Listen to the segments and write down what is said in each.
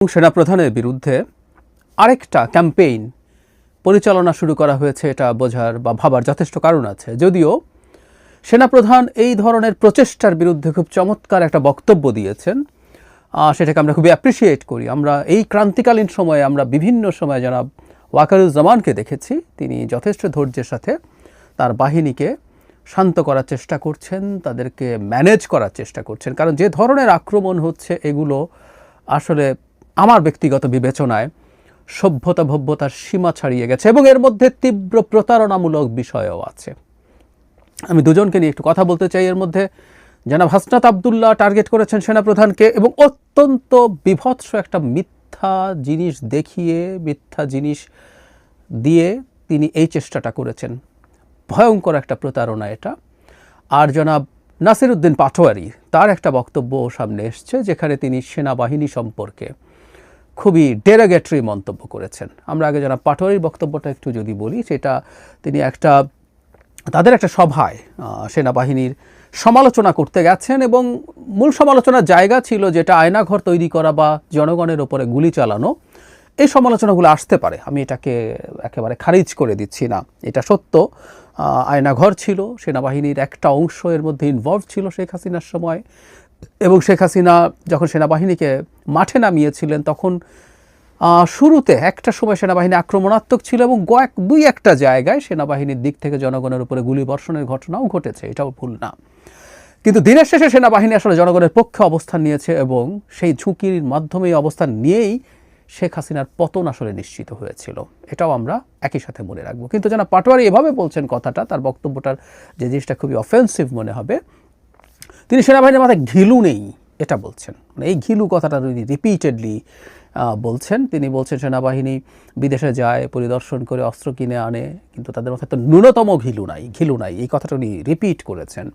সেনাপ্রধানের বিরুদ্ধে আরেকটা ক্যাম্পেইন পরিচালনা শুরু করা হয়েছে, এটা বোঝার বা ভাবার যথেষ্ট কারণ আছে। যদিও সেনাপ্রধান এই ধরনের প্রচেষ্টার বিরুদ্ধে খুব চমৎকার একটা বক্তব্য দিয়েছেন, সেটাকে আমরা খুবই অ্যাপ্রিসিয়েট করি। আমরা এই ক্রান্তিকালীন সময়ে আমরা বিভিন্ন সময় জনাব ওয়াকারুজ্জামানকে দেখেছি, তিনি যথেষ্ট ধৈর্যের সাথে তার বাহিনীকে শান্ত করার চেষ্টা করছেন, তাদেরকে ম্যানেজ করার চেষ্টা করছেন। কারণ যে ধরনের আক্রমণ হচ্ছে এগুলো আসলে আমার ব্যক্তিগত বিবেচনায় সভ্যতা ভব্যতার সীমা ছাড়িয়ে গেছে এবং এর মধ্যে তীব্র প্রতারণামূলক বিষয়ও আছে। আমি দুজনকে নিয়ে একটু কথা বলতে চাই। এর মধ্যে জনাব হাসনাত আবদুল্লাহ টার্গেট করেছেন সেনাপ্রধানকে এবং অত্যন্ত বিভৎস একটা মিথ্যা জিনিস দেখিয়ে, মিথ্যা জিনিস দিয়ে তিনি এই চেষ্টাটা করেছেন। ভয়ঙ্কর একটা প্রতারণা এটা। আর জনাব নাসিরউদ্দিন পাটোয়ারি, তার একটা বক্তব্য সামনে এসছে যেখানে তিনি সেনাবাহিনী সম্পর্কে খুবই ডেরাগেটরি মন্তব্য করেছেন। আমরা আগে জনাব পাটোয়ারির বক্তব্যটা একটু যদি বলি, সেটা তিনি তাদের একটা সভায় সেনাবাহিনীর সমালোচনা করতে গেছেন এবং মূল সমালোচনার জায়গা ছিল যেটা আয়নাঘর তৈরি করা বা জনগণের ওপরে গুলি চালানো। এই সমালোচনাগুলো আসতে পারে, আমি এটাকে একেবারে খারিজ করে দিচ্ছি না, এটা সত্য। আয়নাঘর ছিল, সেনাবাহিনীর একটা অংশ এর মধ্যে ইনভলভ ছিল শেখ হাসিনার সময়, এবং শেখ হাসিনা যখন সেনাবাহিনীকে মাঠে নামিয়েছিলেন তখন শুরুতে একটা সময় সেনাবাহিনী আক্রমণাত্মক ছিল এবং দুই একটা জায়গায় সেনাবাহিনীর দিক থেকে জনগণের উপরে গুলি বর্ষণের ঘটনাও ঘটেছে, এটাও ভুল না। কিন্তু দিনের শেষে সেনাবাহিনী আসলে জনগণের পক্ষে অবস্থান নিয়েছে এবং সেই ঝুঁকির মাধ্যমে অবস্থান নিয়েই শেখ হাসিনার পতন আসলে নিশ্চিত হয়েছিল, এটাও আমরা একই সাথে মনে রাখবো। কিন্তু জনাব পাটোয়ারি এভাবে বলছেন কথাটা, তার বক্তব্যটার যে জিনিসটা খুবই অফেন্সিভ মনে হবে, তিনি সেনাবাহিনীর মাথায় ঘিলু নেই এটা বলছেন। মানে এই ঘিলু কথাটা তিনি রিপিটেডলি বলছেন। তিনি বলছেন সেনাবাহিনী বিদেশে যায়, পরিদর্শন করে অস্ত্র কিনে আনে, কিন্তু তাদের মাথায় তো ন্যূনতম ঘিলু নাই, এই কথাটা উনি রিপিট করেছেন।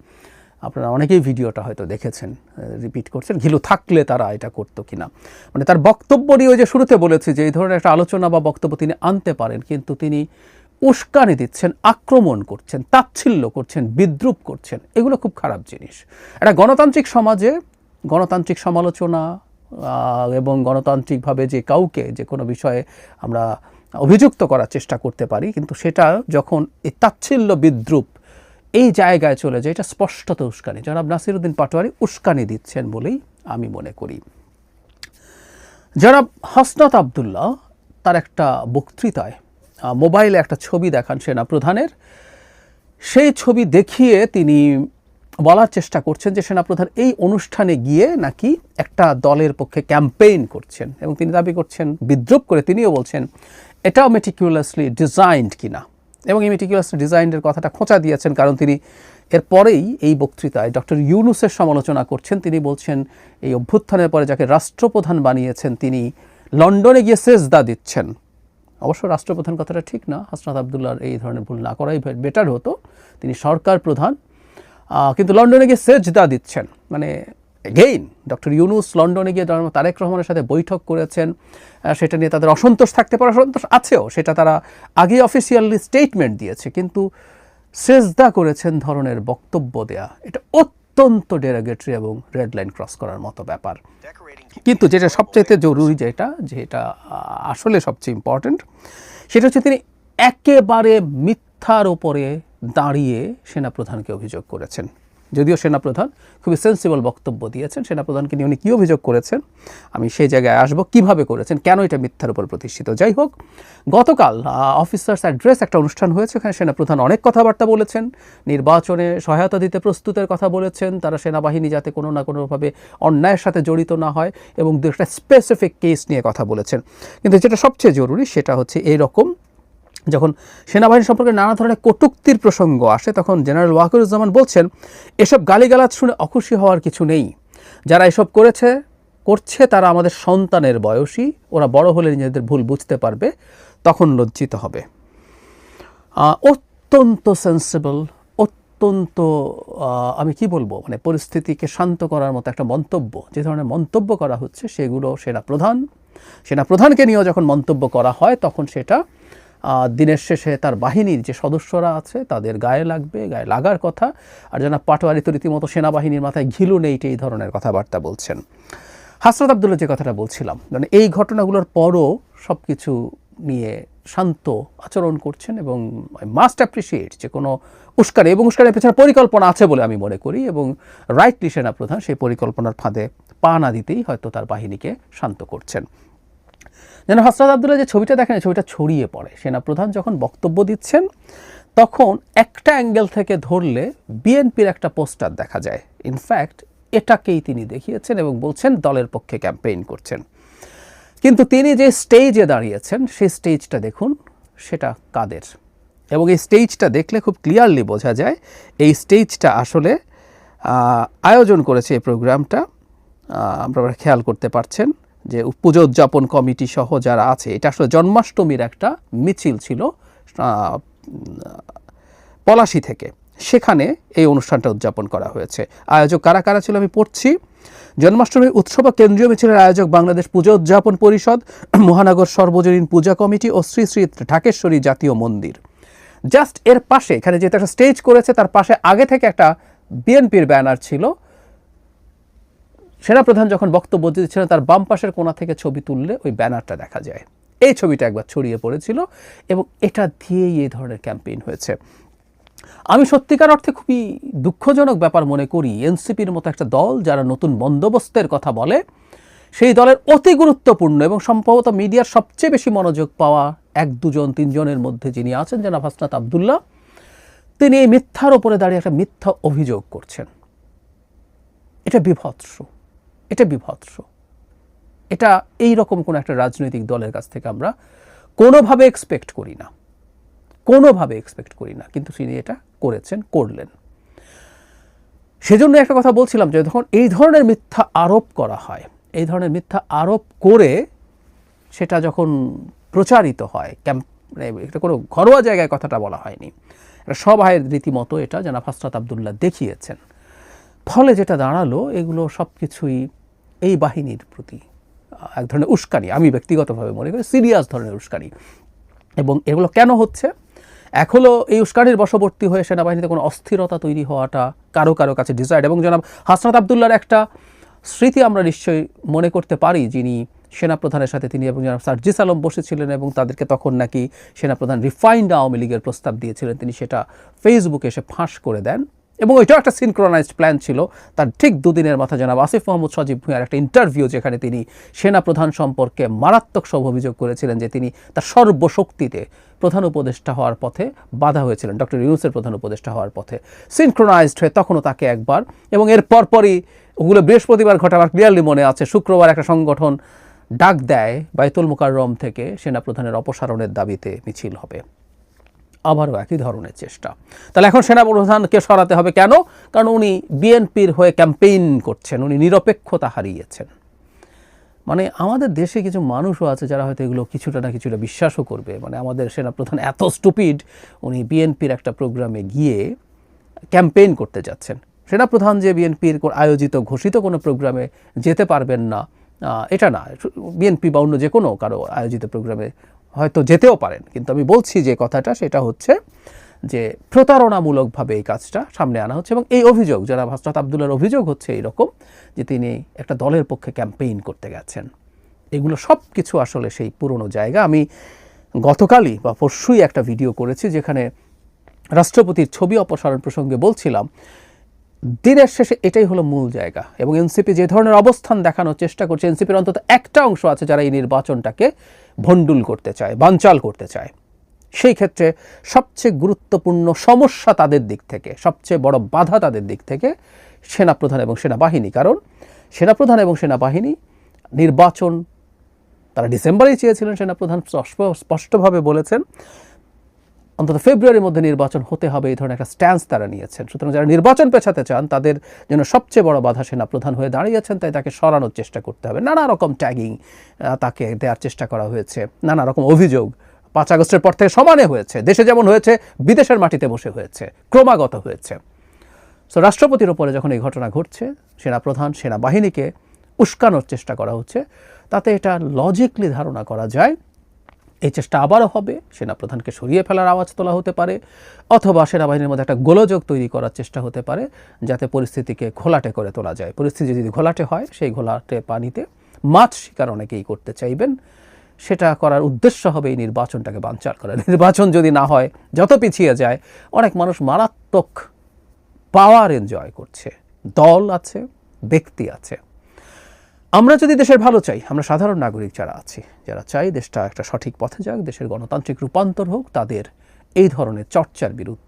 আপনারা অনেকেই ভিডিওটা হয়তো দেখেছেন, রিপিট করছেন ঘিলু থাকলে তারা এটা করতো কিনা। মানে তার বক্তব্য নিয়ে ওই যে শুরুতে বলেছি যে এই ধরনের একটা আলোচনা বা বক্তব্য তিনি আনতে পারেন, কিন্তু তিনি উস্কানি দিচ্ছেন, আক্রমণ করছেন, তাচ্ছিল্য করছেন, বিদ্রূপ করছেন, এগুলো খুব খারাপ জিনিস। একটা গণতান্ত্রিক সমাজে গণতান্ত্রিক সমালোচনা এবং গণতান্ত্রিকভাবে যে কাউকে যে কোনো বিষয়ে আমরা অভিযুক্ত করার চেষ্টা করতে পারি, কিন্তু সেটা যখন এই তাচ্ছিল্য বিদ্রূপ এই জায়গায় চলে যায়, এটা স্পষ্টত উস্কানি। জনাব নাসিরউদ্দিন পাটোয়ারি উস্কানি দিচ্ছেন বলেই আমি মনে করি। জনাব হাসনাত আবদুল্লাহ তার একটা বক্তৃতায় মোবাইলে একটা ছবি দেখান সেনাপ্রধানের, সেই ছবি দেখিয়ে তিনি বলার চেষ্টা করছেন যে সেনাপ্রধান এই অনুষ্ঠানে গিয়ে নাকি একটা দলের পক্ষে ক্যাম্পেইন করছেন এবং তিনি দাবি করছেন, বিদ্রূপ করে তিনিও বলছেন এটাও মেটিকুলাসলি ডিজাইনড কিনা, এবং এই মেটিকুলাসলি ডিজাইনের কথাটা খোঁচা দিয়েছেন কারণ তিনি এরপরেই এই বক্তৃতায় ডক্টর ইউনূসের সমালোচনা করছেন। তিনি বলছেন এই অভ্যুত্থানের পরে যাকে রাষ্ট্রপ্রধান বানিয়েছেন তিনি লন্ডনে গিয়ে সেজদা দিচ্ছেন। অবশ্য রাষ্ট্রপ্রধান কথাটা ঠিক না, হাসনাত আবদুল্লাহর এই ধরনের ভুল না করাই বেটার হতো, তিনি সরকার প্রধান, কিন্তু লন্ডনে গিয়ে সেজদা দিচ্ছেন। মানে এগেইন ডক্টর ইউনূস লন্ডনে গিয়ে তারেক রহমানের সাথে বৈঠক করেছেন, সেটা নিয়ে তাদের অসন্তোষ থাকতে পারে, অসন্তোষ আছেও, সেটা তারা আগে অফিসিয়ালি স্টেটমেন্ট দিয়েছে, কিন্তু সেজদা করেছেন ধরনের বক্তব্য দেয়া এটা অত্যন্ত ডেরাগেটরি এবং রেড লাইন ক্রস করার মতো ব্যাপার। কিন্তু যেটা সবচাইতে জরুরি, যেটা আসলে সবচেয়ে ইম্পর্টেন্ট, সেটা হচ্ছে তিনি একেবারে মিথ্যার ওপরে দাঁড়িয়ে সেনাপ্রধানকে অভিযোগ করেছেন। যদিও সেনাপ্রধান খুবই সেন্সিবল বক্তব্য দিয়েছেন, সেনাপ্রধানকে নিয়ে উনি কী অভিযোগ করেছেন আমি সেই জায়গায় আসবো, কিভাবে করেছেন, কেন এটা মিথ্যার উপর প্রতিষ্ঠিত। যাই হোক, গতকাল অফিসার্স অ্যাড্রেস একটা অনুষ্ঠান হয়েছে, ওখানে সেনাপ্রধান অনেক কথাবার্তা বলেছেন, নির্বাচনে সহায়তা দিতে প্রস্তুতের কথা বলেছেন, তারা সেনাবাহিনী যাতে কোনো না কোনোভাবে অন্যায়ের সাথে জড়িত না হয় এবং একটা স্পেসিফিক কেস নিয়ে কথা বলেছেন। কিন্তু যেটা সবচেয়ে জরুরি সেটা হচ্ছে এইরকম, যখন সেনাবাহিনী সম্পর্কে নানা ধরনের কটূক্তির প্রসঙ্গ আসে তখন জেনারেল ওয়াকারুজ্জামান বলছেন এসব গালিগালাজ শুনে অখুশি হওয়ার কিছু নেই, যারা এসব করছে তারা আমাদের সন্তানের বয়সী, ওরা বড় হলে নিজেদের ভুল বুঝতে পারবে, তখন লজ্জিত হবে। অত্যন্ত সেন্সিবল, অত্যন্ত আমি কি বলবো, মানে পরিস্থিতিকে শান্ত করার মতো একটা মন্তব্য। যে ধরনের মন্তব্য করা হচ্ছে সেগুলো সেনাপ্রধানকে নিয়েও যখন মন্তব্য করা হয় তখন সেটা দিনের শেষে তার বাহিনীর যে সদস্যরা আছে তাদের গায়ে লাগার কথা। আর জনাব পাটোয়ারি তো রীতিমতো সেনাবাহিনীর মাথায় ঘিলু নেই এই ধরনের কথাবার্তা বলছেন। হাসরত আবদুল্লাহ যে কথাটা বলছিলাম, মানে এই ঘটনাগুলোর পরও সব কিছু নিয়ে শান্ত আচরণ করছেন এবং আই মাস্ট অ্যাপ্রিসিয়েট যে কোনো উস্কানি, এবং উস্কানির পেছনে পরিকল্পনা আছে বলে আমি মনে করি, এবং রাইটলি সেনাপ্রধান সেই পরিকল্পনার ফাঁদে পা না দিতেই হয়তো তার বাহিনীকে শান্ত করছেন। যেন হাসরত আবদুল্লাহ যে ছবিটা দেখেন, ছবিটা ছড়িয়ে পড়ে। সেনাপ্রধান যখন বক্তব্য দিচ্ছেন তখন একটা অ্যাঙ্গেল থেকে ধরলে বিএনপির একটা পোস্টার দেখা যায়। ইনফ্যাক্ট এটাকেই তিনি দেখিয়েছেন এবং বলছেন দলের পক্ষে ক্যাম্পেইন করছেন। কিন্তু তিনি যে স্টেজে দাঁড়িয়েছেন সেই স্টেজটা দেখুন, সেটা কাদের, এবং এই স্টেজটা দেখলে খুব ক্লিয়ারলি বোঝা যায় এই স্টেজটা আসলে আয়োজন করেছে এই প্রোগ্রামটা। আপনারা খেয়াল করতে পারছেন যে পুজো উদযাপন কমিটি সহ যারা আছে, এটা আসলে জন্মাষ্টমীর একটা মিছিল ছিল পলাশী থেকে, সেখানে এই অনুষ্ঠানটা উদযাপন করা হয়েছে। আয়োজক কারা কারা ছিল আমি পড়ছি। জন্মাষ্টমী উৎসব কেন্দ্রীয় মিছিলের আয়োজক বাংলাদেশ পূজা উদযাপন পরিষদ, মহানগর সর্বজনীন পূজা কমিটি ও শ্রী শ্রী ঢাকেশ্বরী জাতীয় মন্দির। জাস্ট এর পাশে, এখানে যেটা একটা স্টেজ করেছে তার পাশে আগে থেকে একটা বিএনপির ব্যানার ছিল। সেনাপ্রধান যখন বক্তব্য দিচ্ছিলেন তার বাম পাশের কোণা থেকে ছবি তুললে ওই ব্যানারটা দেখা যায়। এই ছবিটা একবার ছড়িয়ে পড়েছিল এবং এটা দিয়েই এই ধরনের ক্যাম্পেইন হয়েছে। আমি সত্যিকার অর্থে খুবই দুঃখজনক ব্যাপার মনে করি, এনসিপির মতো একটা দল যারা নতুন বন্দোবস্তের কথা বলে, সেই দলের অতি গুরুত্বপূর্ণ এবং সম্ভবত মিডিয়ার সবচেয়ে বেশি মনোযোগ পাওয়া 1-2-3 জনের মধ্যে যিনি আছেন জনাব হাসনাত আবদুল্লাহ, তিনি এই মিথ্যার ওপরে দাঁড়িয়ে একটা মিথ্যা অভিযোগ করছেন। এটা বিভৎস, এটা বিভৎস। এটা এই রকম কোনো একটা রাজনৈতিক দলের কাছ থেকে আমরা কোনোভাবে এক্সপেক্ট করি না, কোনোভাবে এক্সপেক্ট করি না, কিন্তু তিনি এটা করেছেন, করলেন। সেজন্য একটা কথা বলছিলাম যে যখন এই ধরনের মিথ্যা আরোপ করা হয়, এই ধরনের মিথ্যা আরোপ করে সেটা যখন প্রচারিত হয়, এটা কোনো ঘরোয়া জায়গায় কথাটা বলা হয়নি, এটা সবাইয়ের রীতিমতো এটা জনাব হাসনাত আবদুল্লাহ দেখিয়েছেন। ফলে যেটা দাঁড়ালো, এগুলো সব কিছুই এই বাহিনীর প্রতি এক ধরনের উস্কানি, আমি ব্যক্তিগতভাবে মনে করি সিরিয়াস ধরনের উস্কানি। এবং এগুলো কেন হচ্ছে? এক হলো এই উস্কানির বশবর্তী হয়ে সেনাবাহিনীতে কোনো অস্থিরতা তৈরি হওয়াটা কারো কারো কাছে ডিজায়ার্ড। এবং জনাব হাসনাত আবদুল্লাহর একটা স্মৃতি আমরা নিশ্চয়ই মনে করতে পারি, যিনি সেনাপ্রধানের সাথে তিনি এবং জনাব সার্জিস আলম বসেছিলেন এবং তাদেরকে তখন নাকি সেনাপ্রধান রিফাইন্ড আওয়ামী লীগের প্রস্তাব দিয়েছিলেন, তিনি সেটা ফেসবুকে এসে ফাঁস করে দেন। এবং ওইটাও একটা সিনক্রোনাইজড প্ল্যান ছিল। তার ঠিক দুদিনের মাথায় জনাব আসিফ মাহমুদ সজীব ভূঁইয়ার একটা ইন্টারভিউ, যেখানে তিনি সেনাপ্রধান সম্পর্কে মারাত্মক সব অভিযোগ করেছিলেন যে তিনি তার সর্বশক্তিতে প্রধান উপদেষ্টা হওয়ার পথে বাধা হয়েছিলেন, ডক্টর ইউনূসের প্রধান উপদেষ্টা হওয়ার পথে। সিনক্রোনাইজড হয়ে তখনও তাকে একবার, এবং এর পরপরই ওগুলো বৃহস্পতিবার ঘটে, আমার ক্লিয়ারলি মনে আছে, শুক্রবার একটা সংগঠন ডাক দেয় বাইতুল মুকাররম থেকে সেনাপ্রধানের অপসারণের দাবিতে মিছিল হবে। আবারও একই ধরনের চেষ্টা। তাহলে এখন সেনাপ্রধানকে সরাতে হবে কেন? কারণ উনি বিএনপির হয়ে ক্যাম্পেইন করছেন, উনি নিরপেক্ষতা হারিয়েছেন। মানে আমাদের দেশে কিছু মানুষও আছে যারা হয়তো এগুলো কিছুটা না কিছুটা বিশ্বাসও করবে। মানে আমাদের সেনাপ্রধান এত স্টুপিড, উনি বিএনপির একটা প্রোগ্রামে গিয়ে ক্যাম্পেইন করতে যাচ্ছেন। সেনাপ্রধান যে বিএনপির আয়োজিত ঘোষিত কোনো প্রোগ্রামে যেতে পারবেন না এটা না, বিএনপি বা অন্য যে কোনো কারো আয়োজিত প্রোগ্রামে হয়তো যেতেও পারেন, কিন্তু আমি বলছি যে কথাটা সেটা হচ্ছে যে প্রতারণামূলকভাবে এই কাজটা সামনে আনা হচ্ছে। এবং এই অভিযোগ, যারা হাসনাত আবদুল্লাহর অভিযোগ হচ্ছে এইরকম যে তিনি একটা দলের পক্ষে ক্যাম্পেইন করতে গেছেন, এগুলো সব কিছু আসলে সেই পুরনো জায়গা। আমি গতকালই বা পরশুই একটা ভিডিও করেছি যেখানে রাষ্ট্রপতির ছবি অপসারণ প্রসঙ্গে বলছিলাম, দিনের শেষে এটাই হলো মূল জায়গা। এবং এনসিপি যে ধরনের অবস্থান দেখানোর চেষ্টা করছে, এনসিপির অন্তত একটা অংশ আছে যারা এই নির্বাচনটাকে ভণ্ডুল করতে চায়, বানচাল করতে চায়। সেই ক্ষেত্রে সবচেয়ে গুরুত্বপূর্ণ সমস্যা তাদের দিক থেকে, সবচেয়ে বড় বাধা তাদের দিক থেকে সেনাপ্রধান এবং সেনাবাহিনী। কারণ সেনাপ্রধান এবং সেনাবাহিনী নির্বাচন তারা ডিসেম্বরেই চেয়েছিলেন, সেনাপ্রধান স্পষ্টভাবে বলেছেন অন্তত ফেব্রুয়ারির মধ্যে নির্বাচন হতে হবে, এই ধরনের একটা স্ট্যান্স তারা নিয়েছেন। সুতরাং যারা নির্বাচন পেছাতে চান তাদের জন্য সবচেয়ে বড় বাধা সেনাপ্রধান হয়ে দাঁড়িয়েছেন, তাই তাকে সরানোর চেষ্টা করতে হবে। নানা রকম ট্যাগিং তাকে দেওয়ার চেষ্টা করা হয়েছে, নানা রকম অভিযোগ 5 আগস্টের পর থেকে সমানে হয়েছে, দেশে যেমন হয়েছে বিদেশের মাটিতে বসে হয়েছে, ক্রমাগত হয়েছে। সো রাষ্ট্রপতির ওপরে যখন এই ঘটনা ঘটছে, সেনাপ্রধান সেনাবাহিনীকে উস্কানোর চেষ্টা করা হচ্ছে, তাতে এটা লজিকলি ধারণা করা যায় এই চেষ্টা আবারও হবে, সেনাপ্রধানকে সরিয়ে ফেলার আওয়াজ তোলা হতে পারে, অথবা সেনাবাহিনীর মধ্যে একটা গোলযোগ তৈরি করার চেষ্টা হতে পারে যাতে পরিস্থিতিকে ঘোলাটে করে তোলা যায়। পরিস্থিতি যদি ঘোলাটে হয়, সেই ঘোলাটে পানিতে মাছ শিকার অনেকেই করতে চাইবেন। সেটা করার উদ্দেশ্য হবে এই নির্বাচনটাকে বানচাল করা। নির্বাচন যদি না হয়, যত পিছিয়ে যায়, অনেক মানুষ মারাত্মক পাওয়ার এনজয় করছে, দল আছে, ব্যক্তি আছে। আমরা যদি দেশের ভালো চাই, আমরা সাধারণ নাগরিক যারা আছি, যারা চাই দেশটা একটা সঠিক পথে যাক, দেশের গণতান্ত্রিক রূপান্তর হোক, তাদের এই ধরনের চর্চার বিরুদ্ধে